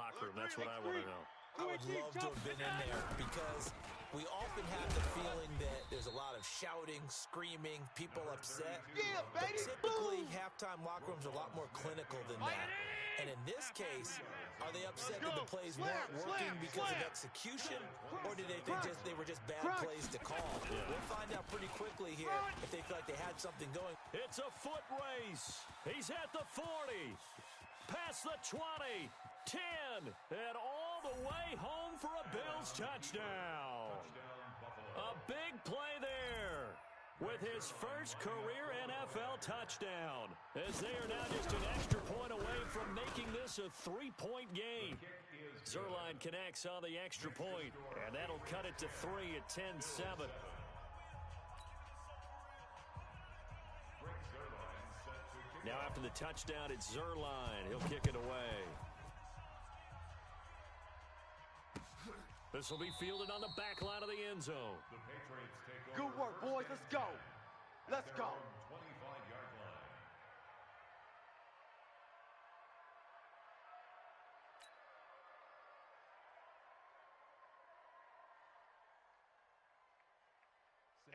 locker room? That's what I want to know. I would love to have been in there because we often have the feeling that there's a lot of shouting, screaming, people upset. Yeah, baby. But typically, halftime locker rooms are a lot more clinical than that. And in this case, are they upset that the plays weren't working because of execution, or did they think they were just bad plays to call? Yeah. We'll find out pretty quickly here if they feel like they had something going. It's a foot race. He's at the 40, past the 20, 10, and all the way home for a Bills touchdown. A big play there with his first career NFL touchdown, as they are now just an extra point away from making this a 3-point game. Zerline connects on the extra point, and that'll cut it to 3 at 10-7. Now after the touchdown, it's Zerline. He'll kick it away. This will be fielded on the back line of the end zone. Good work, boys. Let's go. Let's go. 25-yard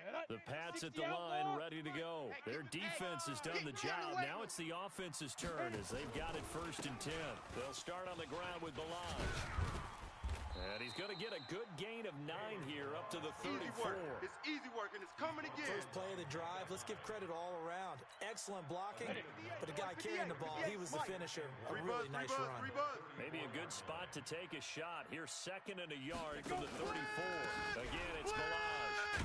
line. The Pats at the line, ready to go. Their defense has done the job. Now it's the offense's turn as they've got it 1st and 10. They'll start on the ground with Balaj. And he's going to get a good gain of 9 here up to the 34. It's easy work, and it's coming again. First play of the drive, let's give credit all around. Excellent blocking, but the guy carrying the ball, he was the finisher. A really nice run. Maybe a good spot to take a shot. Here's 2nd and a yard from the 34. Again, it's Balaj.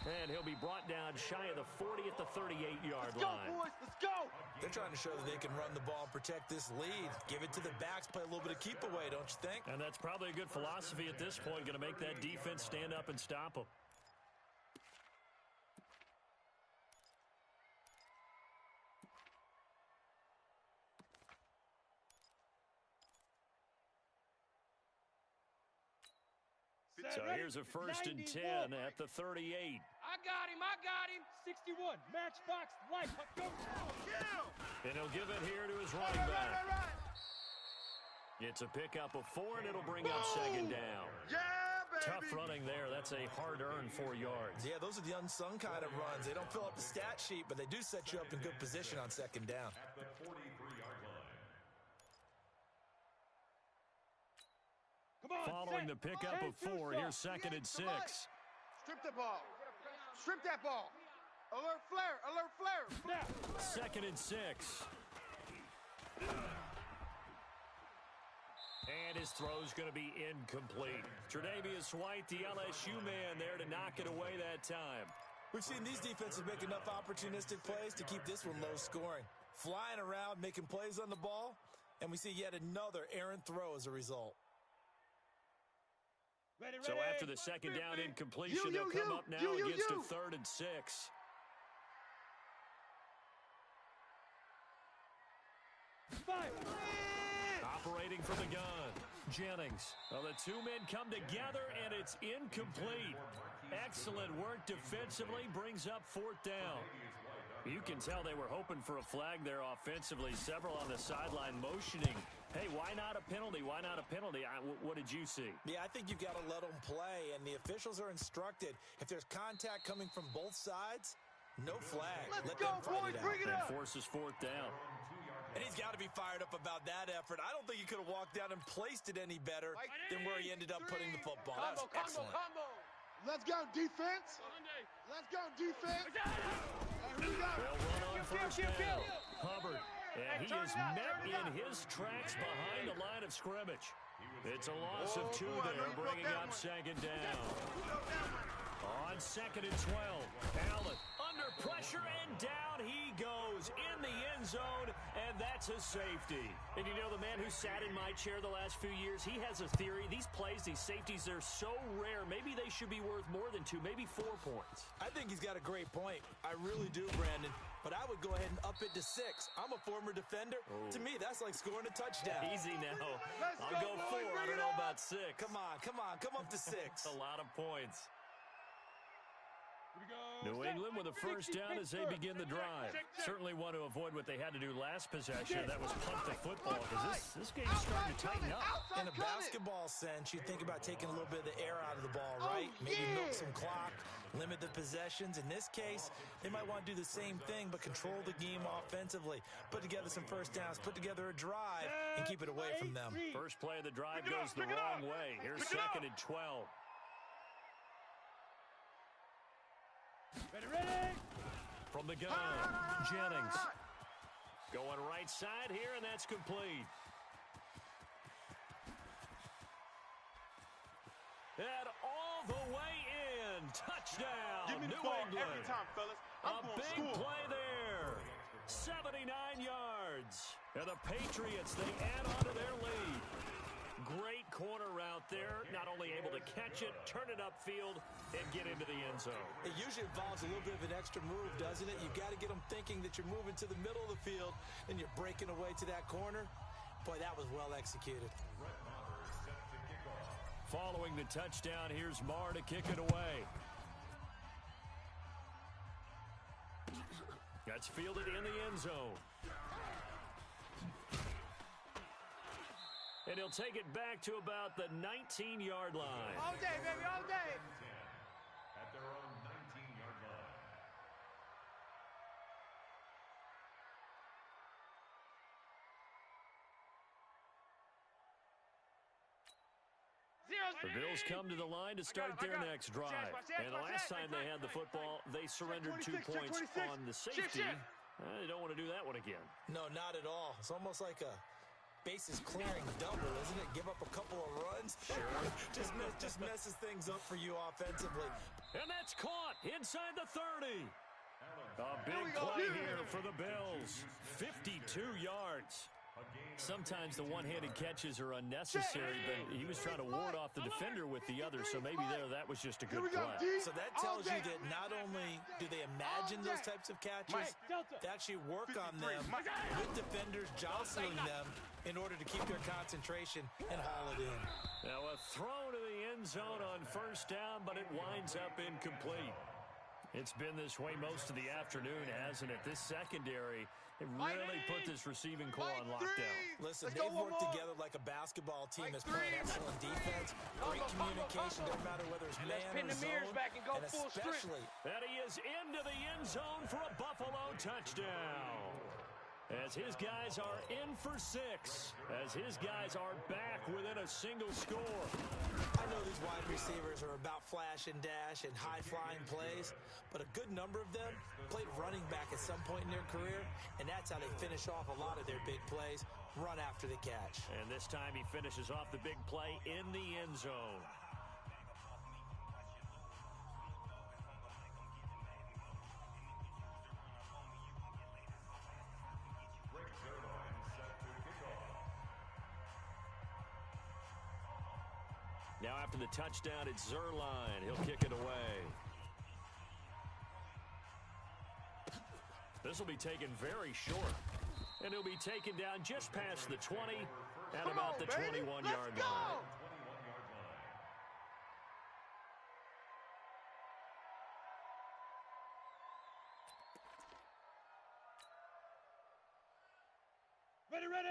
And he'll be brought down shy of the 40 at the 38-yard line. Let's go, boys. Let's go. They're trying to show that they can run the ball and protect this lead. Give it to the backs, play a little bit of keep away, don't you think? And that's probably a good philosophy at this point, going to make that defense stand up and stop them. So here's a 1st and 10 at the 38. I got him. 61. Matchbox life. Go. And he'll give it here to his running back. It's a pickup of 4, and it'll bring up 2nd down. Yeah, baby. Tough running there. That's a hard-earned 4 yards. Yeah, those are the unsung kind of runs. They don't fill up the stat sheet, but they do set you up in good position on 2nd down. At the 43-yard line. Following the pickup of 4, here's 2nd and 6. Strip the ball. Strip that ball. Alert flare. Alert flare. 2nd and 6. And his throw's going to be incomplete. Tre'Davious White, the LSU man, there to knock it away that time. We've seen these defenses make enough opportunistic plays to keep this one low scoring. Flying around, making plays on the ball, and we see yet another errant throw as a result. So after the 2nd down incompletion, they'll come up now and gets to 3rd and 6. Operating from the gun, Jennings. Well, the 2 men come together, and it's incomplete. Excellent work defensively, brings up 4th down. You can tell they were hoping for a flag there offensively. Several on the sideline motioning. Hey, why not a penalty? Why not a penalty? What did you see? Yeah, I think you've got to let them play, and the officials are instructed. If there's contact coming from both sides, no flag. Let's let go, them fight boys. it out. Bring it And up. forces 4th down. And he's got to be fired up about that effort. I don't think he could have walked down and placed it any better than where he ended up putting the football. That's excellent. Combo. Let's go, defense. Let's go, defense. Here we go. They'll run on 1st down. Hubbard. And he is met in his tracks behind the line of scrimmage. It's a loss of 2 there, bringing up 2nd down. On 2nd and 12, Allen under pressure, and down he goes in the end zone, and that's a safety. And you know, the man who sat in my chair the last few years, he has a theory. These plays, these safeties, they're so rare. Maybe they should be worth more than 2, maybe 4 points. I think he's got a great point. I really do, Brandon. But I would go ahead and up it to 6. I'm a former defender. Oh. To me, that's like scoring a touchdown. Easy now. Let's I'll go, go 4. boys, I bring don't it know up. about 6. Come on, come up to 6. A lot of points. New England with a first down as they begin the drive. Certainly want to avoid what they had to do last possession. That was punt the football, because this game's starting to tighten up. In a basketball sense, you think about taking a little bit of the air out of the ball, right? Maybe milk some clock, limit the possessions. In this case, they might want to do the same thing, but control the game offensively. Put together some first downs, put together a drive, and keep it away from them. First play of the drive goes the wrong way. Here's second and 12. Ready? From the gun, Jennings. Going right side here, and that's complete. And all the way in. Touchdown, Give me the New ball England. every time, fellas. I'm A going big school. play there. 79 yards. And the Patriots, they add on to their lead. Great corner route there. Not only able to catch it, turn it upfield, and get into the end zone. It usually involves a little bit of an extra move, doesn't it? You've got to get them thinking that you're moving to the middle of the field and you're breaking away to that corner. Boy, that was well executed. Following the touchdown, here's Marr to kick it away. That's fielded in the end zone. And he'll take it back to about the 19-yard line. All day, baby, all day. At their own 19-yard line. The Bills come to the line to start their next drive. And the last time they had the football, they surrendered 2 points on the safety. They don't want to do that one again. No, not at all. It's almost like a bases clearing double, isn't it? Give up a couple of runs. Sure. just messes things up for you offensively. And that's caught inside the 30. A big play here for the Bills. 52 yards. Sometimes the one-handed catches are unnecessary, but he was trying to ward off the defender with the other, so maybe that was just a good play. So that tells you that not only do they imagine those types of catches, they actually work on them with defenders jostling them in order to keep their concentration and haul it in. Now a throw to the end zone on first down, but it winds up incomplete. It's been this way most of the afternoon, hasn't it? This secondary, it really put this receiving core on lockdown. Listen, they've worked together like a basketball team. Has played excellent defense, great communication, doesn't matter whether it's man or zone, and especially. And he is into the end zone for a Buffalo touchdown. As his guys are in for 6. As his guys are back within a single score. I know these wide receivers are about flash and dash and high-flying plays, but a good number of them played running back at some point in their career, and that's how they finish off a lot of their big plays, run after the catch. And this time he finishes off the big play in the end zone. Now after the touchdown, it's Zerline. He'll kick it away. This will be taken very short. And he'll be taken down just past the 20 at about the 21-yard line.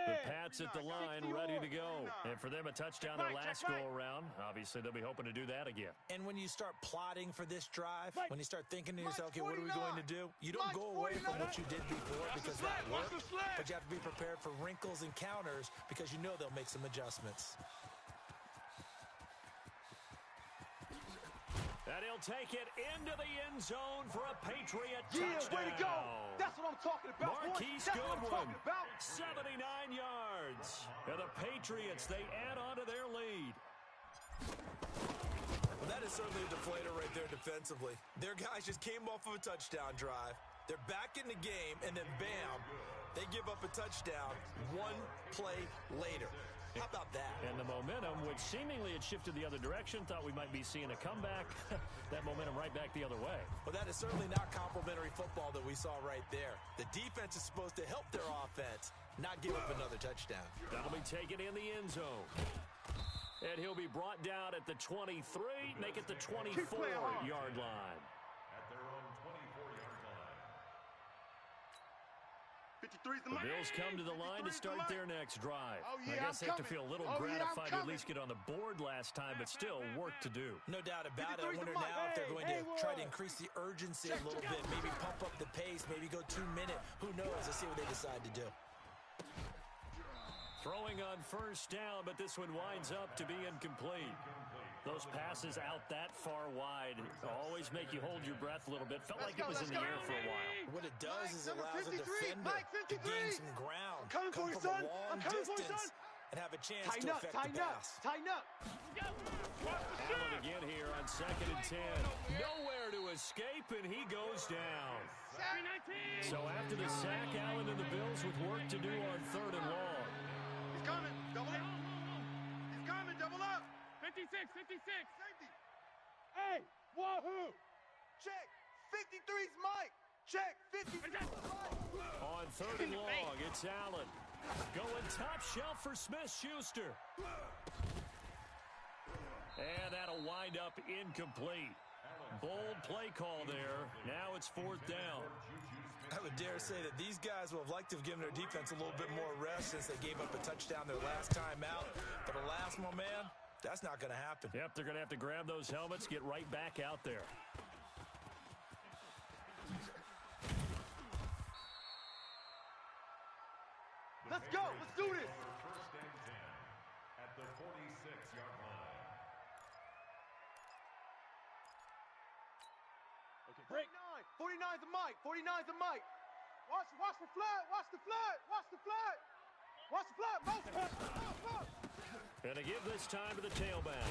The Pats at the line, ready to go. And for them, a touchdown their last go-around. Obviously, they'll be hoping to do that again. And when you start plotting for this drive, when you start thinking to yourself, okay, what are we going to do? You don't go away from what you did before because that worked, but you have to be prepared for wrinkles and counters because you know they'll make some adjustments. And he'll take it into the end zone for a Patriot touchdown. Way to go. That's what I'm talking about. Marquise That's what I'm Goodwin, talking about. 79 yards. And the Patriots, they add on to their lead. Well, that is certainly a deflator right there defensively. Their guys just came off of a touchdown drive. They're back in the game, and then bam, they give up a touchdown 1 play later. How about that? And the momentum, which seemingly had shifted the other direction, thought we might be seeing a comeback. That momentum right back the other way. Well, that is certainly not complimentary football that we saw right there. The defense is supposed to help their offense, not give up another touchdown. That'll be taken in the end zone. And he'll be brought down at the 23, make it the 24-yard line. At their 53's the The mic. Bills come to the line to 53's the start mic. their next drive. Oh, I yeah, guess they have to feel a little gratified to at least get on the board last time, but still work to do. No doubt about it. I 53's the wonder mic. now if they're going to Hey, try to Wood. increase the urgency a little bit, maybe pump up the pace, maybe go 2 minute. Who knows? Let's see what they decide to do. Throwing on first down, but this one winds up to be incomplete. Those passes out that far wide always make you hold your breath a little bit. Felt like it was in the air for a while. What it does is it Mike, allows a number 53, defender Mike, to 53. gain some ground, Coming come for you, from son. a long I'm coming for you, distance, son. and have a chance Tighten to up, affect tighten the up, pass. tighten up. Allen again here on 2nd and 10. Nowhere to escape, and he goes down. So after the sack, Allen and the Bills with work to do on 3rd and long. He's coming. Double up. He's coming. Double up. 56, 56. Safety. Hey, wahoo! Check. 53's Mike. Check. 53's Mike. On 3rd and long, it's Allen. Going top shelf for Smith-Schuster. And that'll wind up incomplete. Bold play call there. Now it's 4th down. I would dare say that these guys would have liked to have given their defense a little bit more rest since they gave up a touchdown their last time out. But alas, my man, that's not going to happen. Yep, they're going to have to grab those helmets, get right back out there. Let's go. Let's do this. First and 10 at the 46-yard line. Okay, break. 49's the mic. 49's the mic. Watch the flood. Watch the flood. Watch the flood. Watch the flood. Motion. And to give this time to the tailback.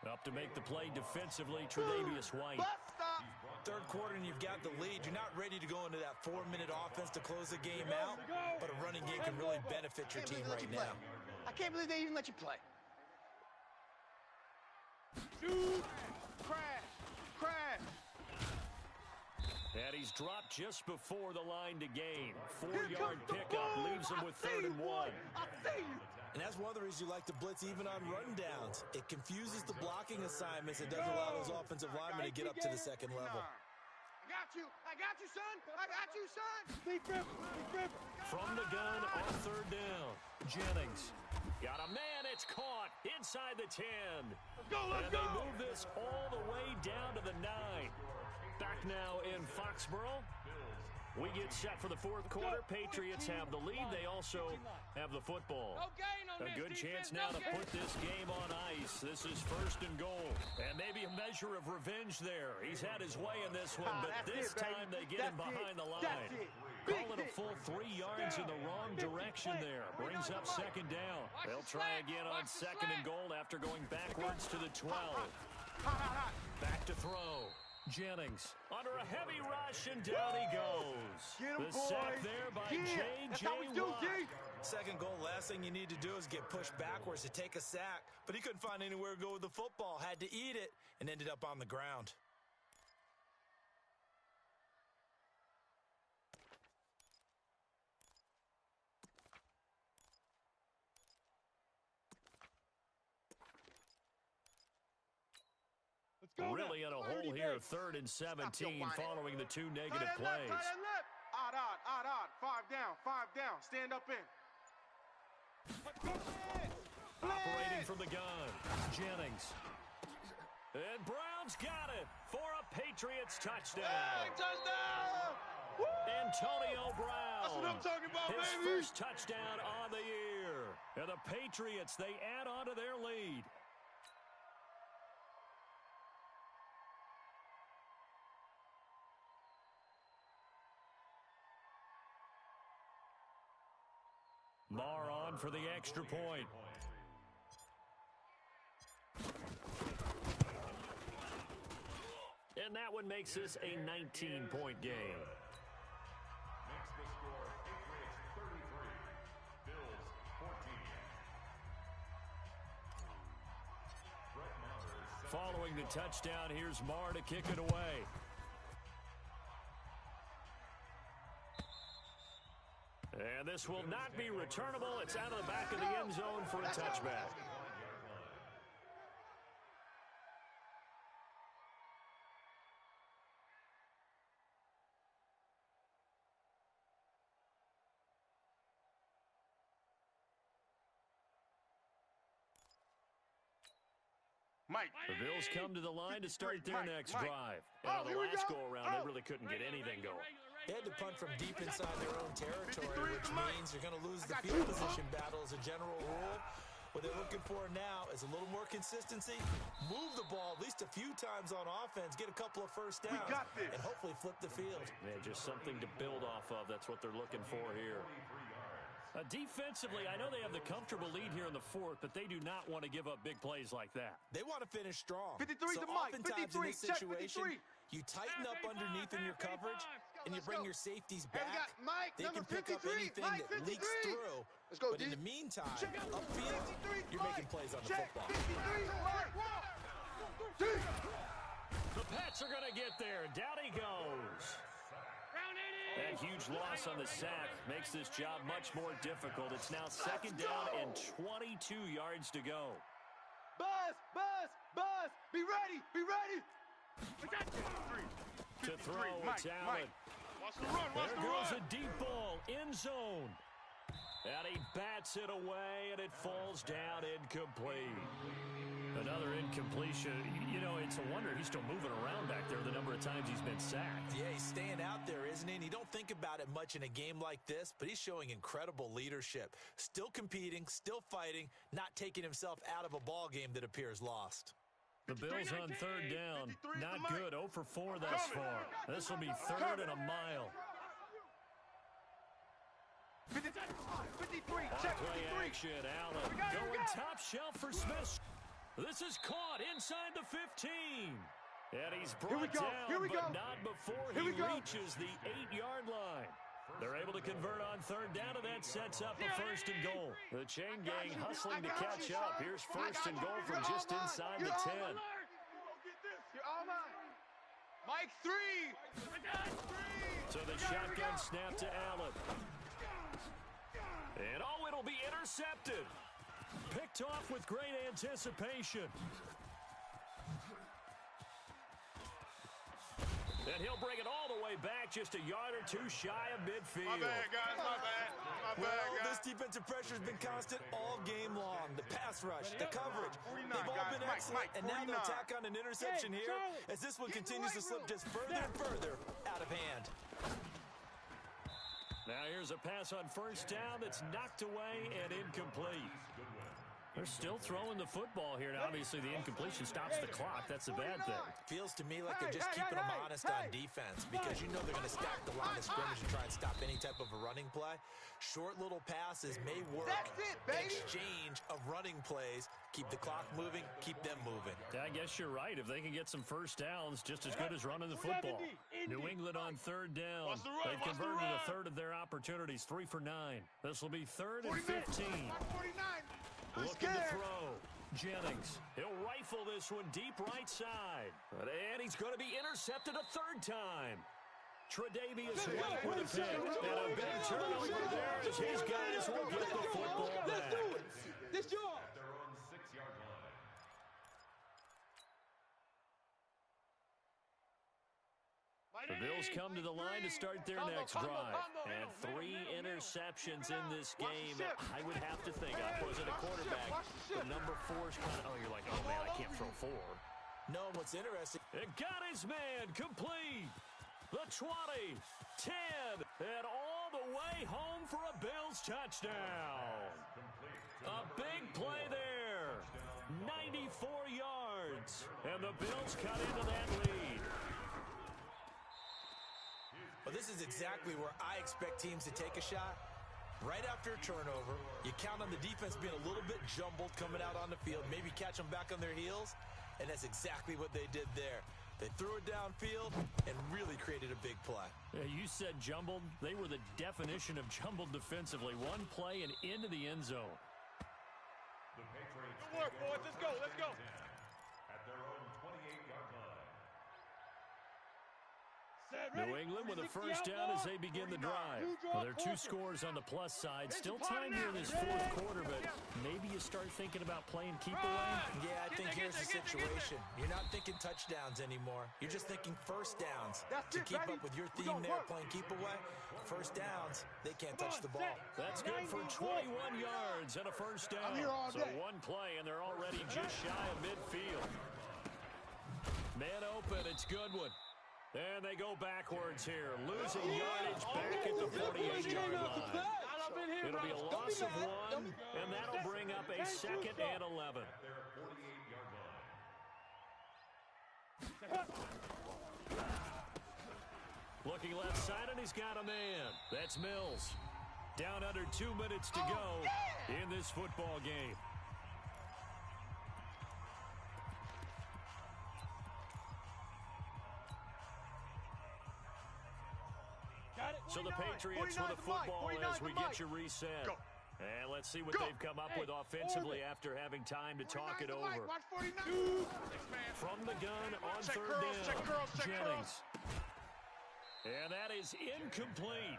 Up to make the play defensively, Tre'Davious White. Bus stop. Third quarter and you've got the lead. You're not ready to go into that 4-minute offense to close the game out, but a running game can really benefit your team right now. I can't believe they even let you play. Shoot. Crash. Crash. And he's dropped just before the line to gain. Here 4-yard comes the pickup ball. leaves him with I 3rd see and you, 1. boy. I see you. And that's one of the reasons you like to blitz even on run downs. It confuses the blocking assignments. It doesn't allow those offensive linemen to get up to the second level. I got you. I got you, son. I got you, son. Deep river. Deep river. From the gun on 3rd down. Jennings. Got a man. It's caught inside the 10. Let's go. Let's And they go. move this all the way down to the 9. Back now in Foxborough. We get set for the 4th quarter. Patriots have the lead. They also have the football. No gain on A this good chance defense, now to no gain. put this game on ice. This is 1st and goal. And maybe a measure of revenge there. He's had his way in this one, but That's this it, baby. time they get him That's behind it. the line. That's it. Call Big it a hit. full 3 yards in the wrong direction there. Brings up 2nd down. Watch They'll the try slant. again on Watch the 2nd and slant. goal after going backwards to the 12. Hot. Back to throw. Jennings under a heavy rush, and down he goes. Get him, The sack boys. there by Yeah. That's how we J.J. do, Watt. G. Second goal, last thing you need to do is get pushed backwards to take a sack. But he couldn't find anywhere to go with the football, had to eat it, and ended up on the ground. Let's go. Really in a hole here, 3rd and 17 following the 2 negative plays. Tight end left. Odd. 5 down. Stand up in. Operating from the gun, Jennings. And Brown's got it for a Patriots touchdown. Hey, touchdown! Woo! Antonio Brown. That's what I'm talking about, His baby. first touchdown on the year. And the Patriots, they add on to their lead. Marr on for the extra point. And that one makes this a 19-point game. Makes the score Patriots 33, Bills 14. Brett Maher. Following the touchdown, here's Marr to kick it away. And this will not be returnable. It's out of the back of the end zone for a touchback. Mike. The Bills come to the line to start their next Mike. drive. And Oh, on the here we last go. go-around, they really couldn't get anything going. They had to punt from deep inside their own territory, 53 which to Mike. means you're going to lose the I got field you. position battle as a general rule. What they're looking for now is a little more consistency, move the ball at least a few times on offense, get a couple of first downs, We got this. and hopefully flip the field. Yeah, just something to build off of. That's what they're looking for here. Defensively, I know they have the comfortable lead here in the fourth, but they do not want to give up big plays like that. They want to finish strong. 53 so to Mike. oftentimes 53. in this Check situation, 53. you tighten up underneath in your coverage, and you bring your safeties Hey, we back. got Mike, They can number pick up 53. anything Mike, that leaks 53. through. Let's go, But in D. the meantime, Check. upfield, 53, you're Mike. making plays on the Check. football. 53, Mike. D. The Pats are going to get there. Down he goes. That huge loss on the sack makes this job much more difficult. It's now second down and 22 yards to go. Buzz, buzz, buzz. Be ready, be ready. To throw, it's Allen. Watch the run, watch There the goes run. a deep ball, end zone. And he bats it away, and it falls down incomplete. Another incompletion. You know, it's a wonder he's still moving around back there the number of times he's been sacked. Yeah, he's staying out there, isn't he? And you don't think about it much in a game like this, but he's showing incredible leadership. Still competing, still fighting, not taking himself out of a ball game that appears lost. The Bills on third down. 53 Not to Mike. good. 0 for 4 thus far. This will be third and a mile. 53, check Play 53. action. Allen going top shelf for Smith. This is caught inside the 15. And he's Here we brought go, down, here we but go. not before Here he we go. reaches the 8-yard line. They're able to convert on third down, and that sets up a first and goal. The chain gang hustling to catch up. Here's first and goal from just inside the 10. You're all mine. Mike 3. So the shotgun snap to Allen. And oh, it'll be intercepted. Picked off with great anticipation. And he'll bring it all the way back, just a yard or two shy of midfield. My bad, guys, my bad. My bad, Well, guys. this defensive pressure has been constant all game long. The pass rush, the coverage, 49, they've all guys. been Mike, excellent. Mike, And now they'll 49. tack on an interception Hey, here Charlie. as this one Get in the continues to right slip room. just further and further out of hand. Now here's a pass on first down that's knocked away and incomplete. They're still throwing the football here, and obviously the incompletion stops the clock. That's a bad thing. Feels to me like they're just keeping them honest on defense because you know they're going to stack the line of scrimmage and try and stop any type of a running play. Short little passes may work. That's it, baby. Exchange of running plays. Keep the clock moving, keep them moving. I guess you're right. If they can get some first downs, just as good as running the football. New England on third down. Watch the run, They've watch the converted a run. third of their opportunities, 3 for 9. This will be third and 15. 49. I'm Looking to scared. throw. Jennings. He'll rifle this one deep right side. And he's going to be intercepted a third time. Tre'Davious White with a pick. And a big turnover there as his guys will get the football back. This yours. At their own 6-yard line. The Bills come to the line to start their next drive. And 3 interceptions in this game. I would have to think, I wasn't a quarterback, the number 4's kind of, oh, you're like, oh, man, I can't throw 4. No, what's interesting, It got his man complete. The 20, 10, and all the way home for a Bills touchdown. A big play there. 94 yards. And the Bills cut into that lead. well, this is exactly where I expect teams to take a shot. Right after a turnover, you count on the defense being a little bit jumbled coming out on the field, maybe catch them back on their heels, and that's exactly what they did there. They threw it downfield and really created a big play. Yeah, you said jumbled. They were the definition of jumbled defensively. One play and into the end zone. The Patriots Good work, boys. Let's go, let's go. at their own 28-yard line. New England with a first down as they begin the drive. Well, there are 2 scores on the plus side. Still time here in this fourth quarter, but maybe you start thinking about playing keep away. Yeah, I think here's the situation. You're not thinking touchdowns anymore. You're just thinking first downs. That's To it, keep baby. up with your We theme gonna there, work. playing keep away, first downs, they can't touch the ball. That's good for 21 yards and a first down. So one play, and they're already just shy of midfield. Man open, it's Goodwin. And they go backwards here, losing yardage back at the 48-yard line. It'll be a loss of one, and that'll bring up a 2nd and 11. Looking left side, and he's got a man. That's Mills. Down under 2 minutes to go in this football game. So the Patriots with a football as we get you reset. And let's see what they've come up with offensively after having time to talk it over. From the gun on third down, Jennings. And that is incomplete.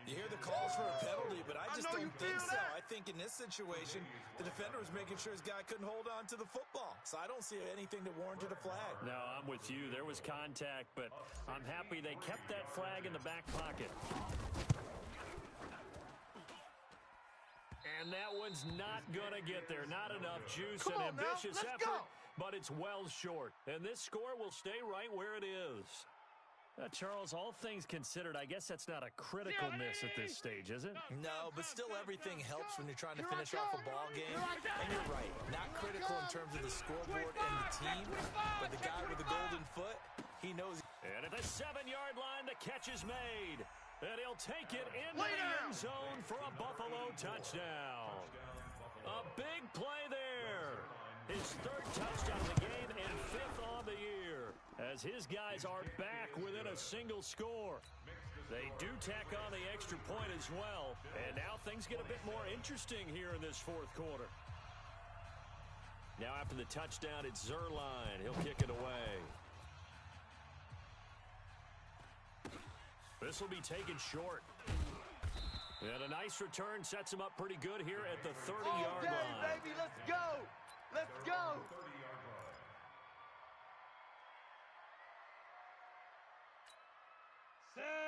You hear the calls for a penalty, but I just don't think so. I think in this situation, the defender was making sure his guy couldn't hold on to the football. So I don't see anything that warranted a flag. No, I'm with you. There was contact, but I'm happy they kept that flag in the back pocket. And that one's not going to get there. Not enough juice and ambitious effort, but it's well short. And this score will stay right where it is. Charles, all things considered, I guess that's not a critical miss at this stage, is it? No, but still everything helps when you're trying to finish off a ball game. And you're right, not critical in terms of the scoreboard and the team, but the guy with the golden foot, he knows. And at the 7-yard line, the catch is made. And he'll take it into the end zone for a Buffalo touchdown. A big play there. His 3rd touchdown of the game and 5th on the year, as his guys are back within a single score. They do tack on the extra point as well, and now things get a bit more interesting here in this 4th quarter. Now after the touchdown, it's Zuerlein. He'll kick it away. This will be taken short. And a nice return sets him up pretty good here at the 30-yard line. Baby, let's go! Let's go!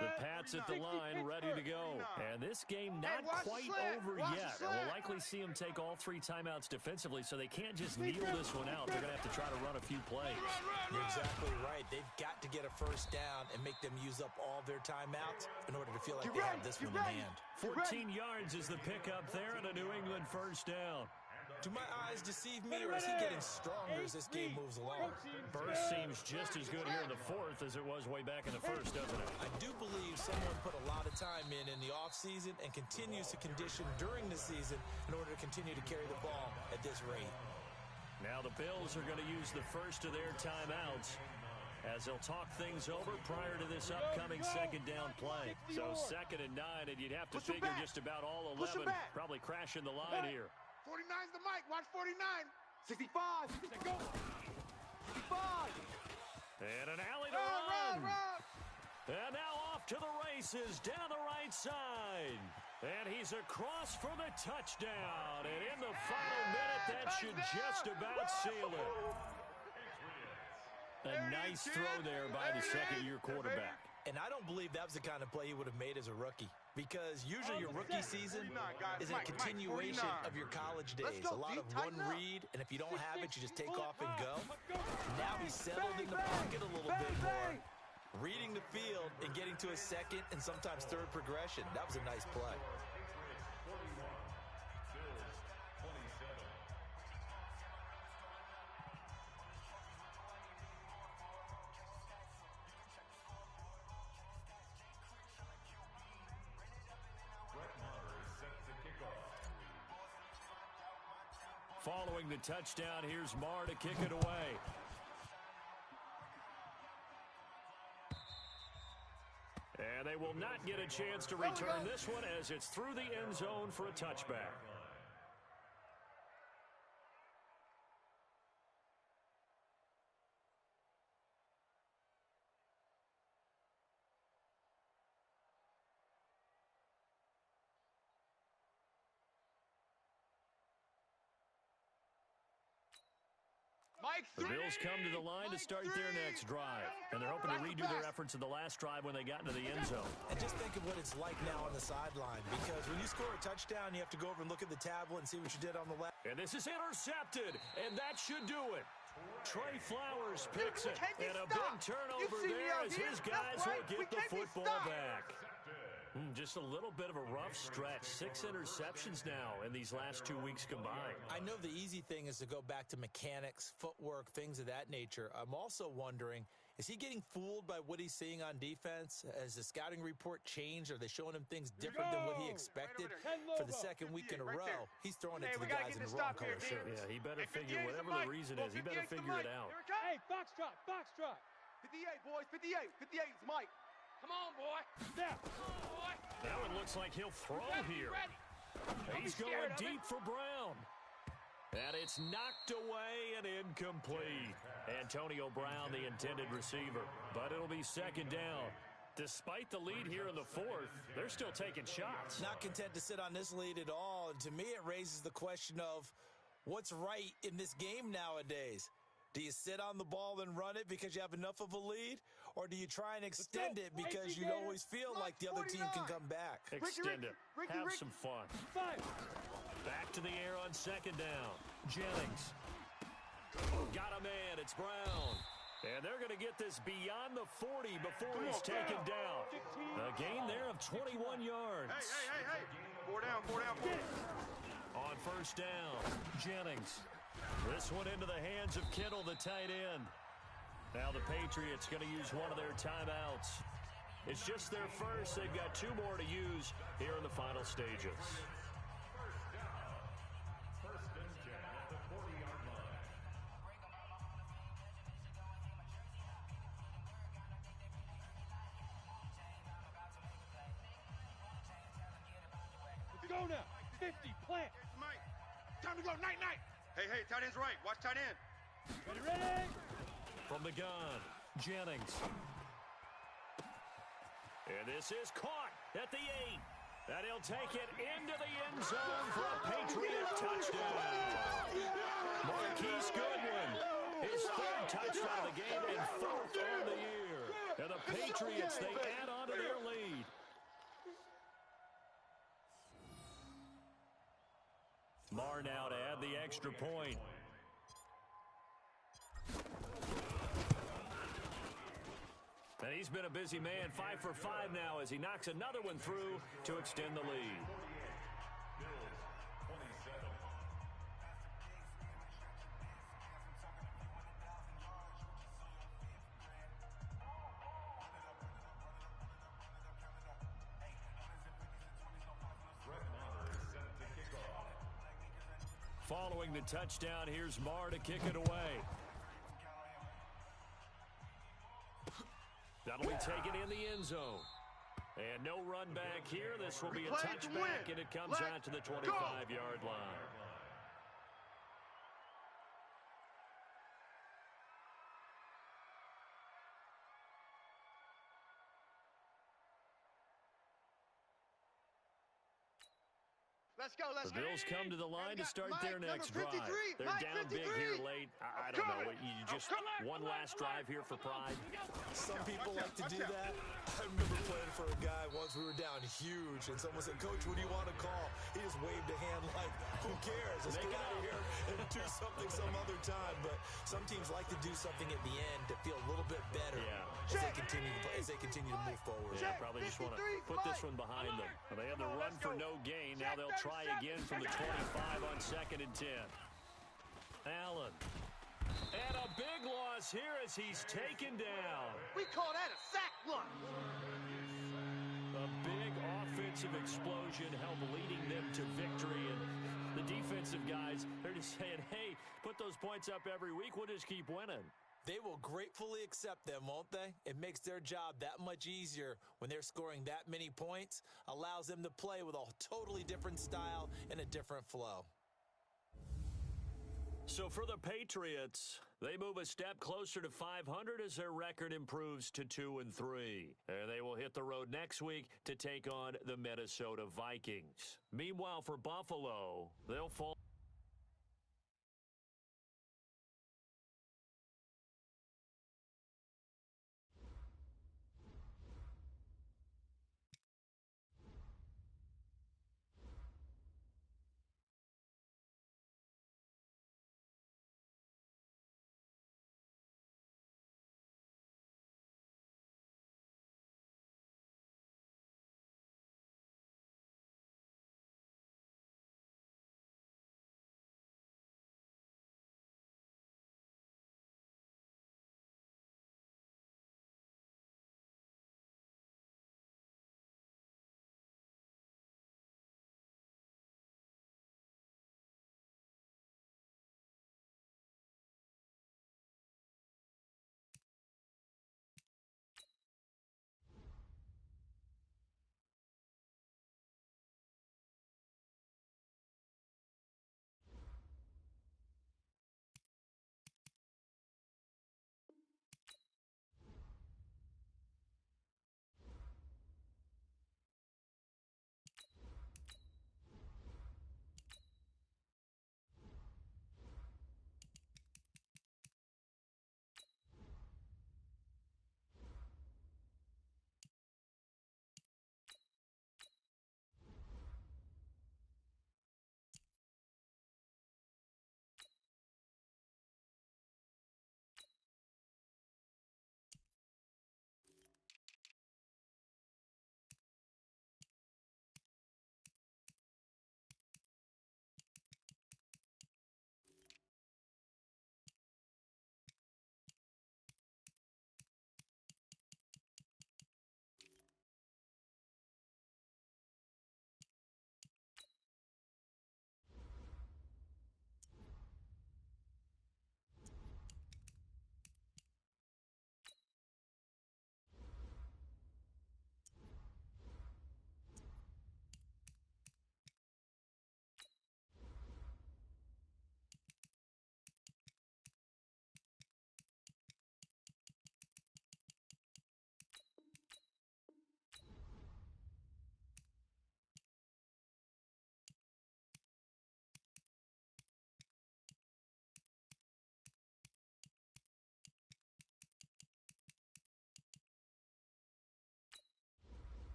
The Pats at the line, ready to go. And this game not quite over yet. And we'll likely see them take all 3 timeouts defensively, so they can't just kneel this one out. They're going to have to try to run a few plays. You're exactly right. They've got to get a first down and make them use up all their timeouts in order to feel like they have this one in hand. 14 yards is the pickup there and a New England first down. Do my eyes deceive me, or is he getting stronger as this game moves along? Burst seems just as good here in the 4th as it was way back in the 1st, doesn't it? I do believe someone put a lot of time in the offseason and continues to condition during the season in order to continue to carry the ball at this rate. Now the Bills are going to use the first of their timeouts as they'll talk things over prior to this upcoming 2nd down play. So 2nd and 9, and you'd have to figure just about all 11 probably crashing the line here. 49's the mic. Watch 49. 65. Go. 65. And an alley to run. And now off to the races down the right side. And he's across for the touchdown. And in the final minute, that should just about seal it. A nice throw there by the 2nd-year quarterback. And I don't believe that was the kind of play he would have made as a rookie. Because usually your rookie season is a continuation of your college days. A lot of one read, and if you don't have it, you just take off and go. Now he's settled in the pocket a little bit more, reading the field and getting to a 2nd and sometimes 3rd progression. That was a nice play. Following the touchdown, here's Marr to kick it away. And they will not get a chance to return this one as it's through the end zone for a touchback. Mike, The Bills come to the line to start their next drive, and they're hoping to redo their efforts in the last drive when they got into the end zone. And just think of what it's like now on the sideline, because when you score a touchdown, you have to go over and look at the tablet and see what you did on the left. And this is intercepted, and that should do it. Trey Flowers picks it, and a big turnover there as his guys will get the football back. Just a little bit of a rough stretch. 6 interceptions now in these last 2 weeks combined. I know the easy thing is to go back to mechanics, footwork, things of that nature. I'm also wondering, is he getting fooled by what he's seeing on defense? Has the scouting report changed? Are they showing him things different than what he expected? For the second week in a row, he's throwing it to the guys in the wrong color shirts. Yeah, he better figure, whatever the reason is, he better figure it out. Hey, box drop, box drop. 58, boys, 58. 58 is Mike. Come on, boy. Now. Come on, boy. That one looks like he'll throw here. He's going deep for Brown. And it's knocked away and incomplete. Antonio Brown, the intended receiver. But it'll be second down. Despite the lead here in the fourth, they're still taking shots. Not content to sit on this lead at all. And to me, it raises the question of what's right in this game nowadays. Do you sit on the ball and run it because you have enough of a lead? Or do you try and extend it because you always feel like the other team can come back? Extend it. Have some fun. Back to the air on second down. Jennings. Got a man. It's Brown. And they're going to get this beyond the 40 before he's taken down. A gain there of 21 yards. Hey. 4 down. On first down, Jennings. This one into the hands of Kittle, the tight end. Now the Patriots going to use one of their timeouts. It's just their first. They've got 2 more to use here in the final stages. First and 10 at the 40-yard line. Let's go now. 50, plant. Mike, time to go. Night. Hey, tight end's right. Watch tight end. Ready? From the gun, Jennings. And this is caught at the 8. And he'll take it into the end zone for a Patriot touchdown. Marquise Goodwin, his 3rd touchdown of the game and 4th on the year. And the Patriots, they add on to their lead. Marr now to add the extra point. And he's been a busy man, 5 for 5 now as he knocks another one through to extend the lead. Following the touchdown, here's Marr to kick it away. That'll be taken in the end zone. And no run back here. This will be a touchback, and it comes out to the 25-yard line. Let's go. The Bills come to the line to start their next drive. They're down big here late. I don't know. You just one last drive here for pride. Some people like to do that. I remember playing for a guy once. We were down huge, and someone said, "Coach, what do you want to call?" He just waved a hand like, "Who cares? Let's get out of here and do something some other time." But some teams like to do something at the end to feel a little bit better as they continue to move forward. Yeah, probably just want to put this one behind them. They had the run for no gain. Now they'll try again from the 25 on 2nd and 10. Allen. And a big loss here as he's taken down. We call that a sack lunch. A big offensive explosion helped leading them to victory. And the defensive guys, they're just saying, hey, put those points up every week. We'll just keep winning. They will gratefully accept them, won't they? It makes their job that much easier when they're scoring that many points, allows them to play with a totally different style and a different flow. So for the Patriots, they move a step closer to 500 as their record improves to 2-3. And they will hit the road next week to take on the Minnesota Vikings. Meanwhile, for Buffalo, they'll fall